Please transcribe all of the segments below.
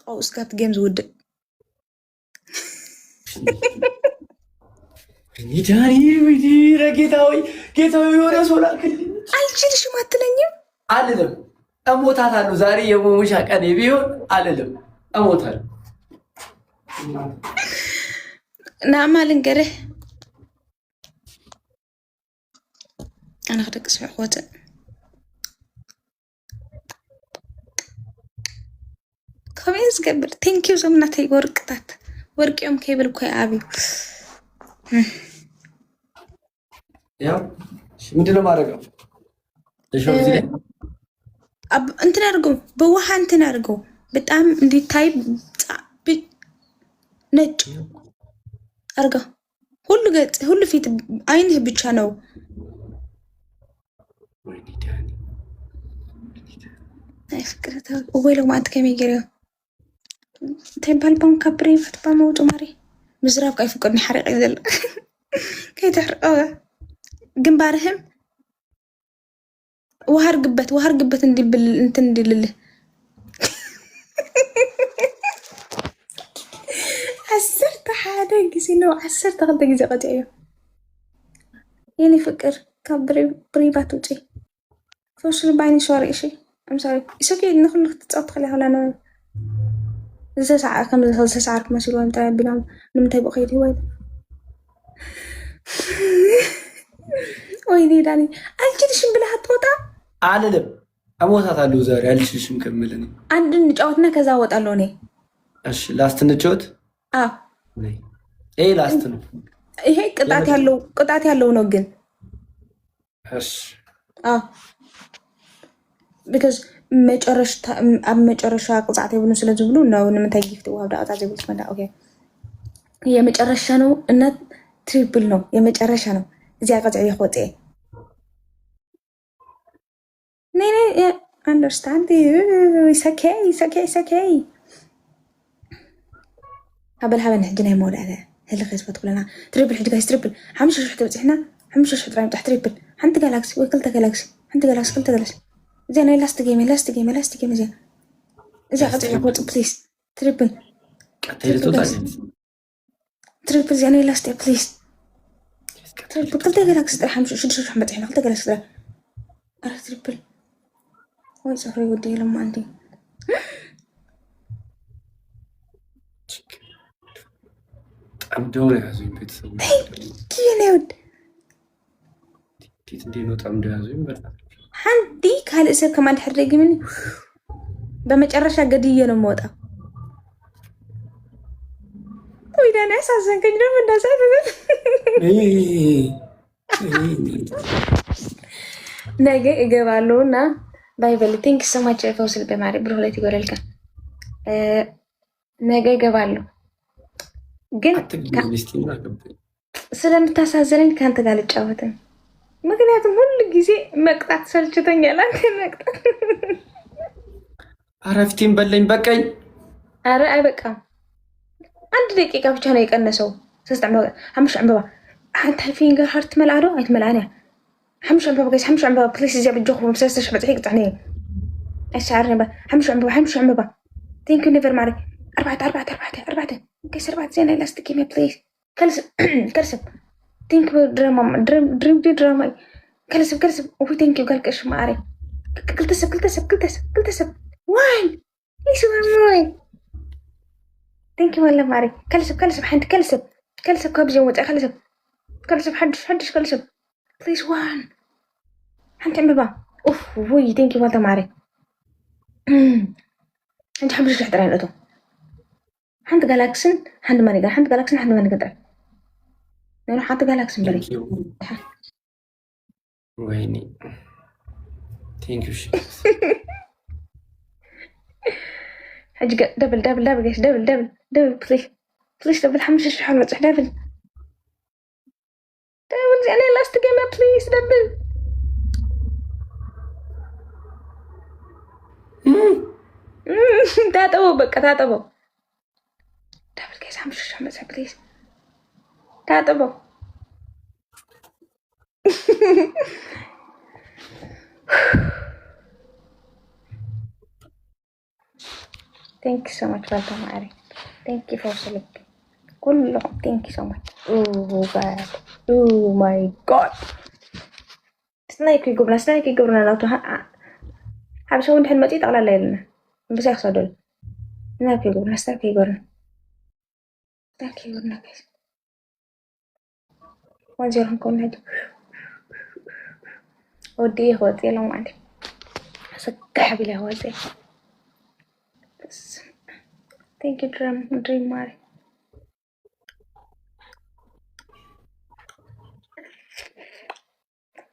أو اسكات جيمز ود ኒዳኒ ወይዲራ ጌታዊ ወደ ሶላ ከሊ አልችልሽ ማትለኝም አልልም እሞታታለሁ ዛሬ የሞሙሻ ቀን ቢሆን አልልም እሞታለሁ ናማ ልንገርህ أنا خدك اسمع خواتي خميس قبل ثانك يو زمنتي ورقتات ورق يوم كيبل كوي أبي يا شو مدينة مارقة شو بزيد أنت نرجو بوها أنت نرجو بتأم دي تايب نج أرجع هلو فيت عينه بتشانو أي فكرة ويلو ما أنت كمي جريو تبال بام كبري فتبا موتو ماري مزراب كيف فكرني حرق إذل كي تحرق جنبارهم وهر قبت ندي لله عسرت حاجة جسينو عسرت غلطة جزء قطعية يعني فكر كبري بريبات وجي فوش بعيني شواري إشي I'm sorry it's okay نخل تتصوت خليها ولا أنا زي ساعة كم زي ساعة ماشي لو أنت بنام نمتى بقيتي ويدي داني أنت شو بلها توتا أعلم أموتها ዛሬ አልሽሽም ከመለኝ አንድ እንጫወትና ከዛ ወጣለሁ እኔ እሺ ላስት እንጫወት አዎ ይሄ ላስት ነው ይሄ ቅጣት ያለው ነው ግን እሺ አዎ because መጨረሻ ቅጣት ይብሉ ስለዚህ ብሉ ነው ንምንታይ ጊፍት ዋው ዳታ ዘይብሉ ስመዳ ኦኬ የመጨረሻ ነው እና ትሪፕል ነው የመጨረሻ ነው እዚያ ቅጣት ይወጣ Nee, understand it's okay. قبل حابة نحجنا يمول هذا هل خيس بتقولنا تريبل حج جايز تريبل حمش شحت بتحنا حمش شحت رايم تحت تريبل حنت جالاكسي وكلت جالاكسي حنت جالاكسي كلت جالاكسي زين هاي لاست جيم زين إذا قطع يقول بليز تريبل تريبل زين هاي لاست بليز تريبل كلت جالاكسي حمش شو حمت إحنا كلت جالاكسي أره تريبل وي صفري ودي لما عندي طعم يا زين بيتسوي كيف نود كيف دينو طعم يا زين بس عندي كهل اسر كمان تحرقي مني بمجرشة قدية نموتها وإذا أنا أساسا كنت من نجي إجابالونا بايبل ثانك سو ماتش فوصل بماري بروحلتي قوللك ነገ እገባለሁ ግን ስለምታሳዝነኝ ከአንተ ጋር ልጫወትም ምክንያቱም ሁሉ ጊዜ መቅጣት ሰልችቶኛል አንተ መቅጣት አረፍቴን በለኝ በቀኝ አረ አይበቃም አንድ ደቂቃ ብቻ ነው የቀነሰው ተስተምባ حمش عمبا አንተ ፊንገር ሃርት መልአዶ አይትመላኔ حمش عمبا بليز እዚያ ብጆኹም ሰስተሽ በጥቂት ጣኔ أشعرني بقى حمش عمبا ثانك يو نيفر ماري أربعة كيس 4 زين لاستيك مي بليز كلسب ثانك يو دراما كلسب وفي ثانك يو قالك إيش ماري كلتسب وين إيش ماري ثانك يو والله ماري كلسب حنت كلسب كابجي ومتع كلسب حدش كلسب بليز وين حنت عمبا أوف وي ثانك يو والله ماري انت حبش تحضرين اتو حنت جالاكسن حنت ماني حنت جالاكسن حنت ماني قدر انا حنت جالاكسن بري ويني ثانك يو حج دبل جيش دبل بليز دبل حمش الشحن وصح دبل انا لاست جيم بليز دبل ታጠበው በቃ ታጠበው ዳብል ከዛ ምሽሽ አመጻ ፕሊዝ ታጠበው Thank you so much Balta Mari. Thank you for sleep. كلهم thank you so much. Oh god. Oh my god. سنايك يقبرنا لو حبسوا نحن متيت على ليلنا بس يخسدوا سنايك يقبرنا سنايك يقبرنا guys. 1-0 نكون هادي ودي هوتي لو ما عندي سكح بلا هوتي بس thank you dream Mari.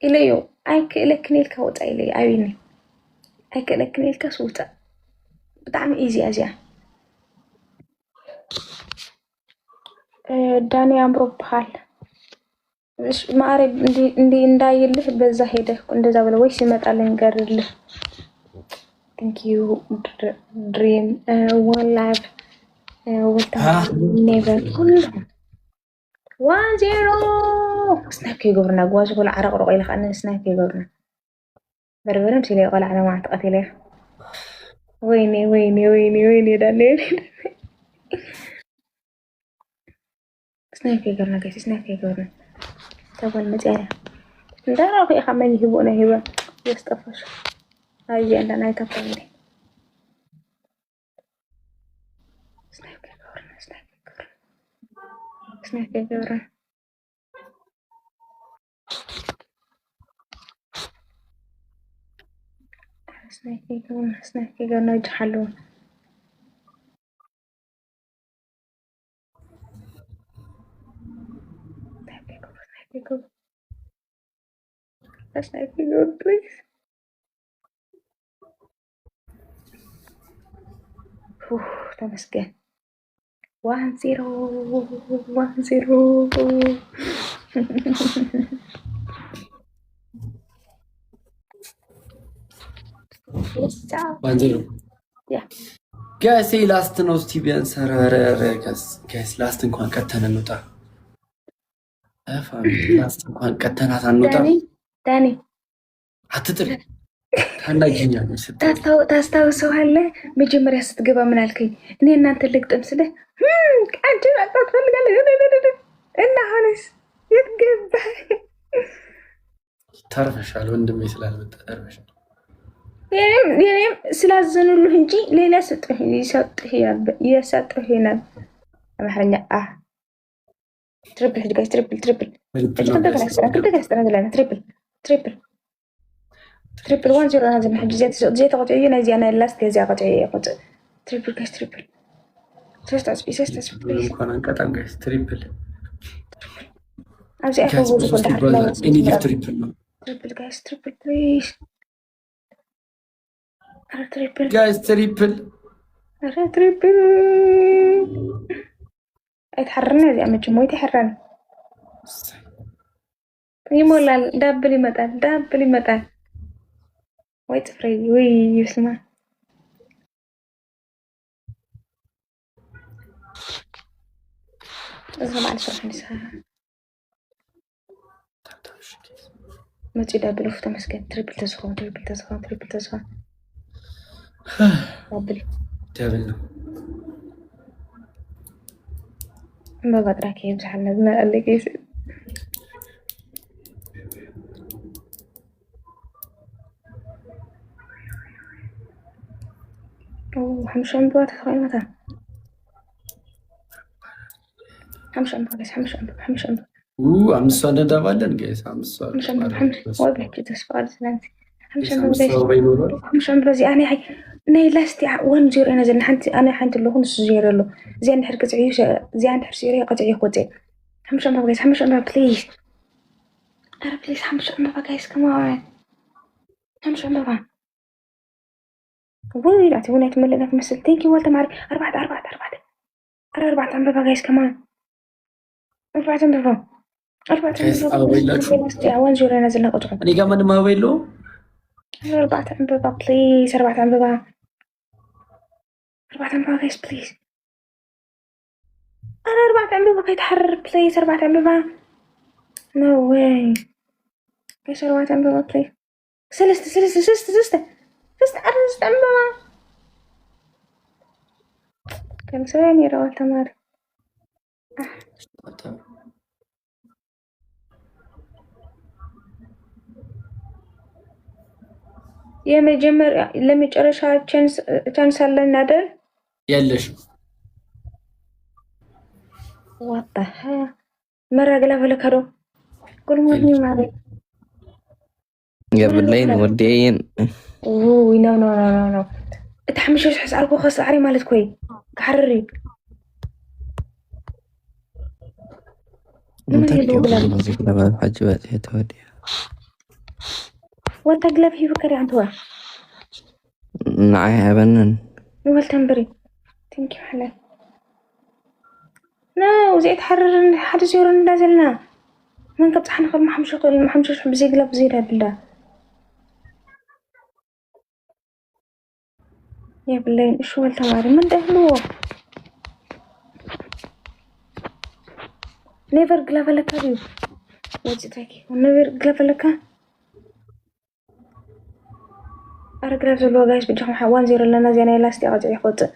إليو أيك إلكني الكوت إلي عيني أيك إلكني الكسوتة بتعمل إيزي أزيا داني أمرو بحال مش ما أعرف ندي ندايله بزا هيدا كنت زاولا ويش يمت نقرر له thank you dream one life never كلهم 1-0 سنايب يقبرنا قواش يقول عرق رقيل خلنا سنايب يقبرنا بربرم سيلي يقول على ما اعتقد ليه ويني دانيل سنايب يقبرنا قيس سنايب يقبرنا تقول متأنا ندارا في خماني هبونا هبا يستفش هاي عندنا يتفضل سنايب يقبرنا سنايب يقبرنا سنايب يقبرنا يجحلون سنايب يقبرنا please تمسكن 1-0 1-0 ጋይስ ላስት ነው ስቲቪያን ሰራረ ጋይስ ላስት እንኳን ቀተነ እንውጣ ላስት እንኳን ቀተናት አንውጣ ዳኒ አትጥል ታናግኛለሽ ታስታውሰዋለህ መጀመሪያ ስትገባ ምን አልከኝ እኔ እናንተ ልግጠም ስለ አንቺ ማጣት ፈልጋለሁ እና አሁንስ የት ገባህ ተርፈሻል ወንድሜ ስላልመጣ ተርፈሻል የኔም ስላዘኑልህ እንጂ ሌላ ይሰጥህ ይናል አማርኛ ትሪፕል ጋይስ ትሪፕል تريبل 1-0 هذا محد زي تقطعي انا زي انا لاست زي قطعي قطع تريبل جايز تريبل سيستاس እንኳን አንቀጣም ጋይስ ትሪፕል አብዚ አፈው እኔ ዲፍ ትሪፕል ነው ትሪፕል ጋይስ ትሪፕል ፕሊዝ ትሪፕል ጋይስ ትሪፕል ትሪፕል አይተحرنا زي አመች ሞይ ተحرنا ይሞላል ዳብል ይመጣል ወይ ጥፍሬ ወይ ይስማ እዛ ማለት ፍርሃን ይሰራ መጪ ዳብል ኦፍ ተመስገን ትሪፕል ተስፋ ዳብል ነው በባጥራከ ይብዛልና ዝናለከ حمشان بوات خاين متى حمشان አምስቷን እንደባለን ጋይስ ወይ ብለክ ተስፋል ስለንት حمشان بزي انا هي ناي لاستي 1-0 انا زين انا حنت له نص زيرو له زين حركه عيش زين حرسيري قطعي خوتي حمشان بليز انا بليز حمشان جايز كمان حمشان وين لا تقولي تملي لك مثل تينكي والله معرف 4 أنبابة جايز كمان 4 أنبابة يا 1-0 نازل قطعه እኔ ጋር ምንም አወይሎ 4 أنبابة بليز 4 أنبابة جايز بليز أنا 4 أنبابة كيتحرر بليز 4 أنبابة نو واي جايز 4 أنبابة بليز سلسة أنبابة كان ثواني روى تمار የመጀመሪያ ለመጨረሻ ቻንስ አለን አይደል? የለሽ ዋጣ መራገላ ፈለከዶ ጉልሞኒ ማለት قبلين ودين اوه نو نو نو نو اتحمشش حس على خاص عري مالت كوي كحرري انت كده حجبات هي تودي وانت قلب هي فكري عن توا معايا بنن نوال تنبري تنكي حلال نو زي تحرر حد زيور نازلنا من قد حنخل محمشش بزي قلب زيرا بالله يا بالله شو التمارين من دهلوه نيفر قلب لك هذي وجهتك ونيفر قلب لك أرجع في الوجه إيش بتجمع حوان زير لنا زينة لاستي أرجع ياخد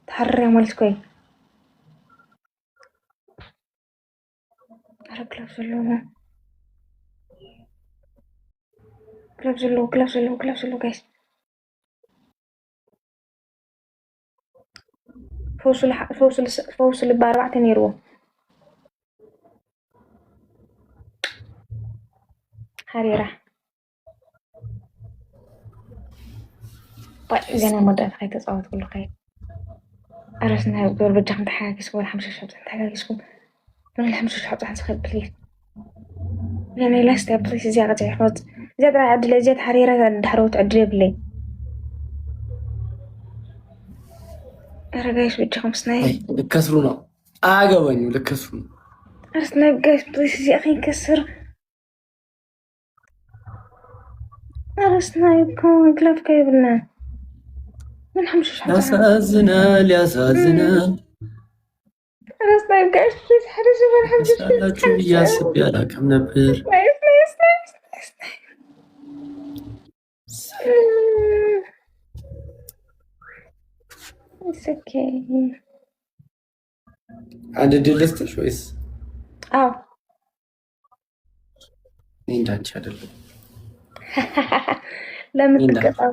تحرر عملت كوي أرجع في الوجه كلاف زلو جايز فوصل ب4 يورو حريرة طيب جانا مدة خيط تصوت كله خيط أرسنا دور بجاهم تحاكس ولا حمشة شابت تحاكسكم من الحمشة شابت حنسخيط بليز يعني لاستي بليز زيادة يحفظ زيادة عدل زيادة حريرة دحروت عدل بلي رجعش بجاهم سناي لكسرونا عجبني لكسرونا أرسنا بجاش بليز يا أخي كسر أرسنا يكون كلاف كيبلنا من حمشش حتى يا سازنا أرسنا بجاش بليز حرش من حمشش بليز يا سبي على كم نبر It's okay. عند دلست شويس እንዳንቺ አይደለም ለምን ትቀጣው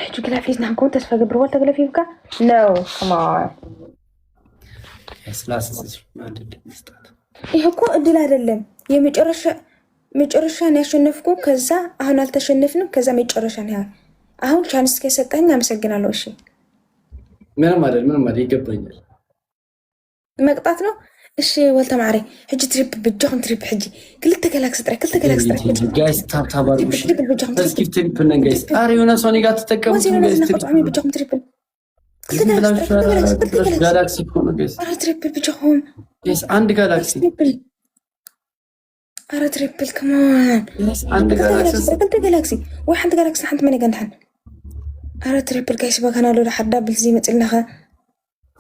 እጁ ግላፊዝ ናንኮን ተስፋ ገብር ወልተ ግላፊብካ ነው ከማን ስላስስ ማድድ መስጣት ይሄ እኮ እድል አይደለም የመጨረሻን ያሸነፍኩ ከዛ አሁን አልተሸነፍንም ከዛ መጨረሻን ያ አሁን ቻንስ ከሰጠኝ አመሰግናለሁ እሺ ምንም አይደል ይገባኛል መቅጣት ነው እሺ ወልተ ማሪ ህጅ ትሪፕ በጆን ትሪፕ ህጅ ክልተ ገላክስ ጋይስ ታብታብ አድርጉሽ እስኪ ትሪፕ ነን ጋይስ አረ የሆነ ሰው እኔ ጋር ተጠቀሙት ጋይስ ትሪፕ ጋላክሲ ኮኖ ጋይስ አረ ትሪፕ በጆን ጋይስ አንድ ጋላክሲ አረ ትሪፕል ከማን አንድ ጋላክሲ ወይ አንድ ጋላክሲ አንተ ማን ይገንታን አረ ትሪፕል ጋይስ በካናሎ ለሐዳ ብልዚ መጥልናኸ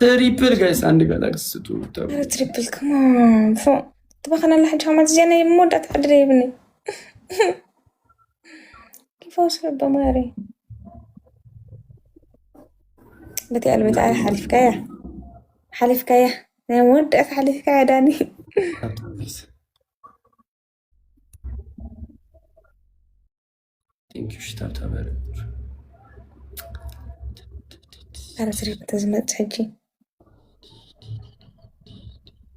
ትሪፕል ጋይስ አንድ ጋላክሲ ስጡ አረ ትሪፕል ከማን ፎ تبخنا لحد حمد زينة يمودة تعدري ابني كيف أوصل بماري بتي قلبي تعالى حلف كاية أنا مودة حلف كاية داني ثانك يو شتاب تابر أنا تريد تزمت حجي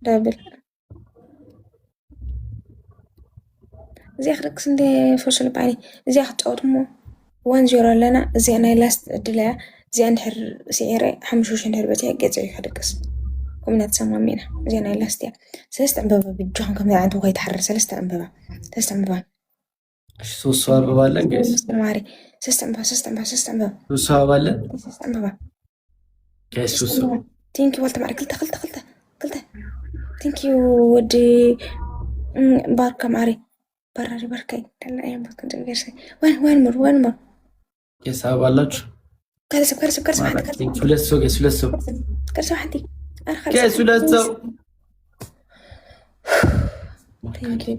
دابل زي خرق سندي فوصل بعيني زي أخذ أوتمو 1-0 لنا زي أنا لاست دلع زي أنحر سعيري حمشوش أنحر بتي أجازي حدقس ومن تسمى مينا زي أنا لاست يا سلست أنبابا بجوهم كم عند وغاية حرر سلست أنبابا شو السؤال ببالا جايز ماري سلست أنبابا شو السؤال ببالا سلست أنبابا جايز شو السؤال تينكي والتا ماري قلت تينكيو ودي باركة ماري براري بركي لا أيام كنت بقيسي وين مر يا سبب الله كرسب حدي فلسو كرسب حدي كيس فلسو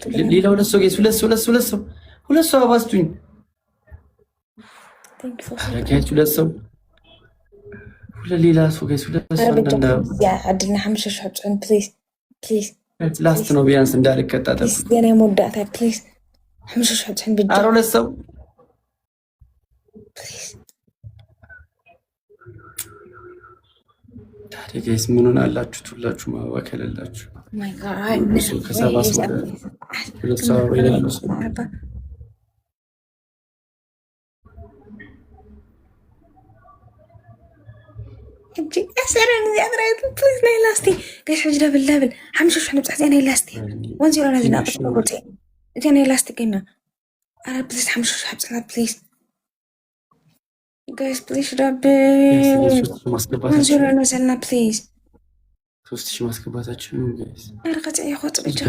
ليلا فلسو أباستوين كيس فلسو ሌላ ሰው ጋይስ يا عدلنا حمشة شحبتين بليز بليز ላስት ነው ቢያንስ እንዳልከታተል بليز أنا مودعتها بليز حمشة شحبتين بجد አሮ ለሰው بليز ታዲያ ጋይስ ምን ሆናላችሁ ሁላችሁ ማዋከለላችሁ my god እሱ ከሰባስ ወደ ለሰው ይላል جي أسرع زي أدري بليز ناي لاستي قايس حجرة باللابل حمشة شحن بتاعتي أنا لاستي وين زيرو أنا زنا قلتي أنا لاستي كنا أنا بليز حمشة شحن بتاعتي بليز قايس بليز ربي وين زيرو أنا زلنا بليز 3000 ማስገባታችሁ ነው ጋይስ أرقت أي خط بجا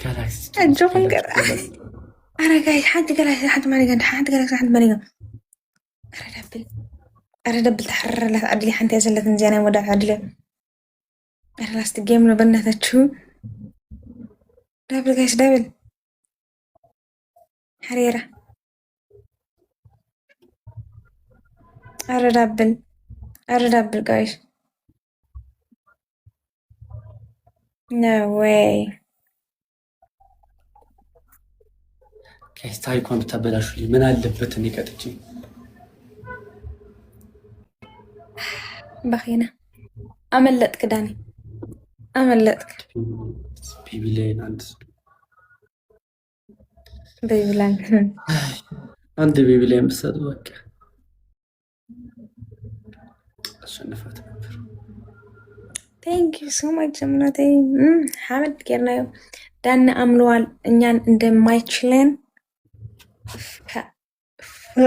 ጋላክሲ أجوكم كذا أنا قايس حد ما نقدر حد ما نقدر أنا دبل تحرر لا تعدلي حنتي أزلت زينة ودا تعدلي أنا لاست جيم لو بنات تشو دبل قايس دبل حريرة أنا دبل قايس no way ጋይስ ታሪኳን ብታበላሹልኝ ምን አለበት እኔ ቀጥቼ بخينا أملتك داني أملتك بيبيلين بيبلان عندي بيبيلين بس أدوك عشان نفات thank you so much جمناتي حامد كيرنا يو دان أملوال إنيان እንደማይችለን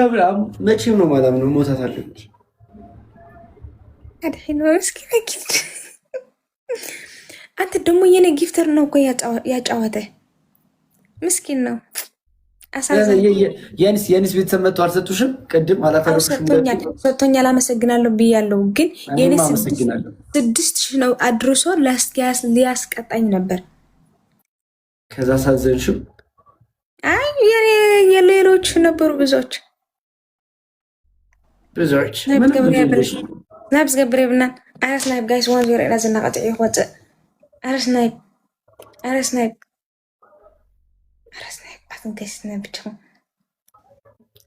አብራም መቼም ነው ማዳም ነው ሞታት አለች الحين مسكين أكيد أنت دمو ينا جيفتر نوكو يا جاوته مسكين نو أساسا يانس بيت سمتو አልሰጡሽም ቅድም አላፈረሽም ሰጥቶኛል አመሰግናለሁ ብያለሁ ግን የኔስ 6000 ነው አድርሶ ሊያስቀጣኝ ነበር ከዛ ሳዘንሽው አይ የሌሎች ነበሩ ብዙዎች نابس قبري بنان أرس نايب جايس وان زيرو إلى زنا قطعي واتق أرس نايب أخذ جايس نايب بتشو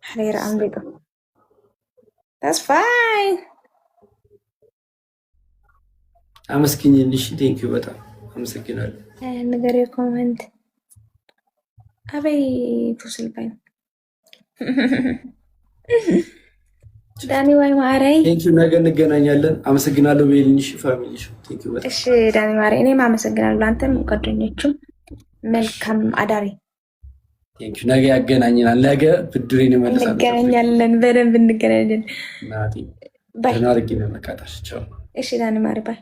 حريرة أمريكا that's fine أمسكيني ليش thank you بطل أمسكيني نقري كومنت أبي فوسل باين ዳኒ ዋይ ማሬ ቴንክ ዩ ነገ እንገናኛለን አመሰግናለሁ በልኝሽ ፋሚሊሽ ቴንክ ዩ በጣም እሺ ዳኒ ማሬ እኔም አመሰግናለሁ አንተም ጓደኞችም መልካም አዳሪ ቴንክ ዩ ነገ ያገናኘናል ነገ ብድሬን እመልሳለሁ እንገናኛለን በደንብ እንገናኛለን ናቲ ባይ ናርጊ ነው መቃጣሽ ቻው እሺ ዳኒ ማሬ ባይ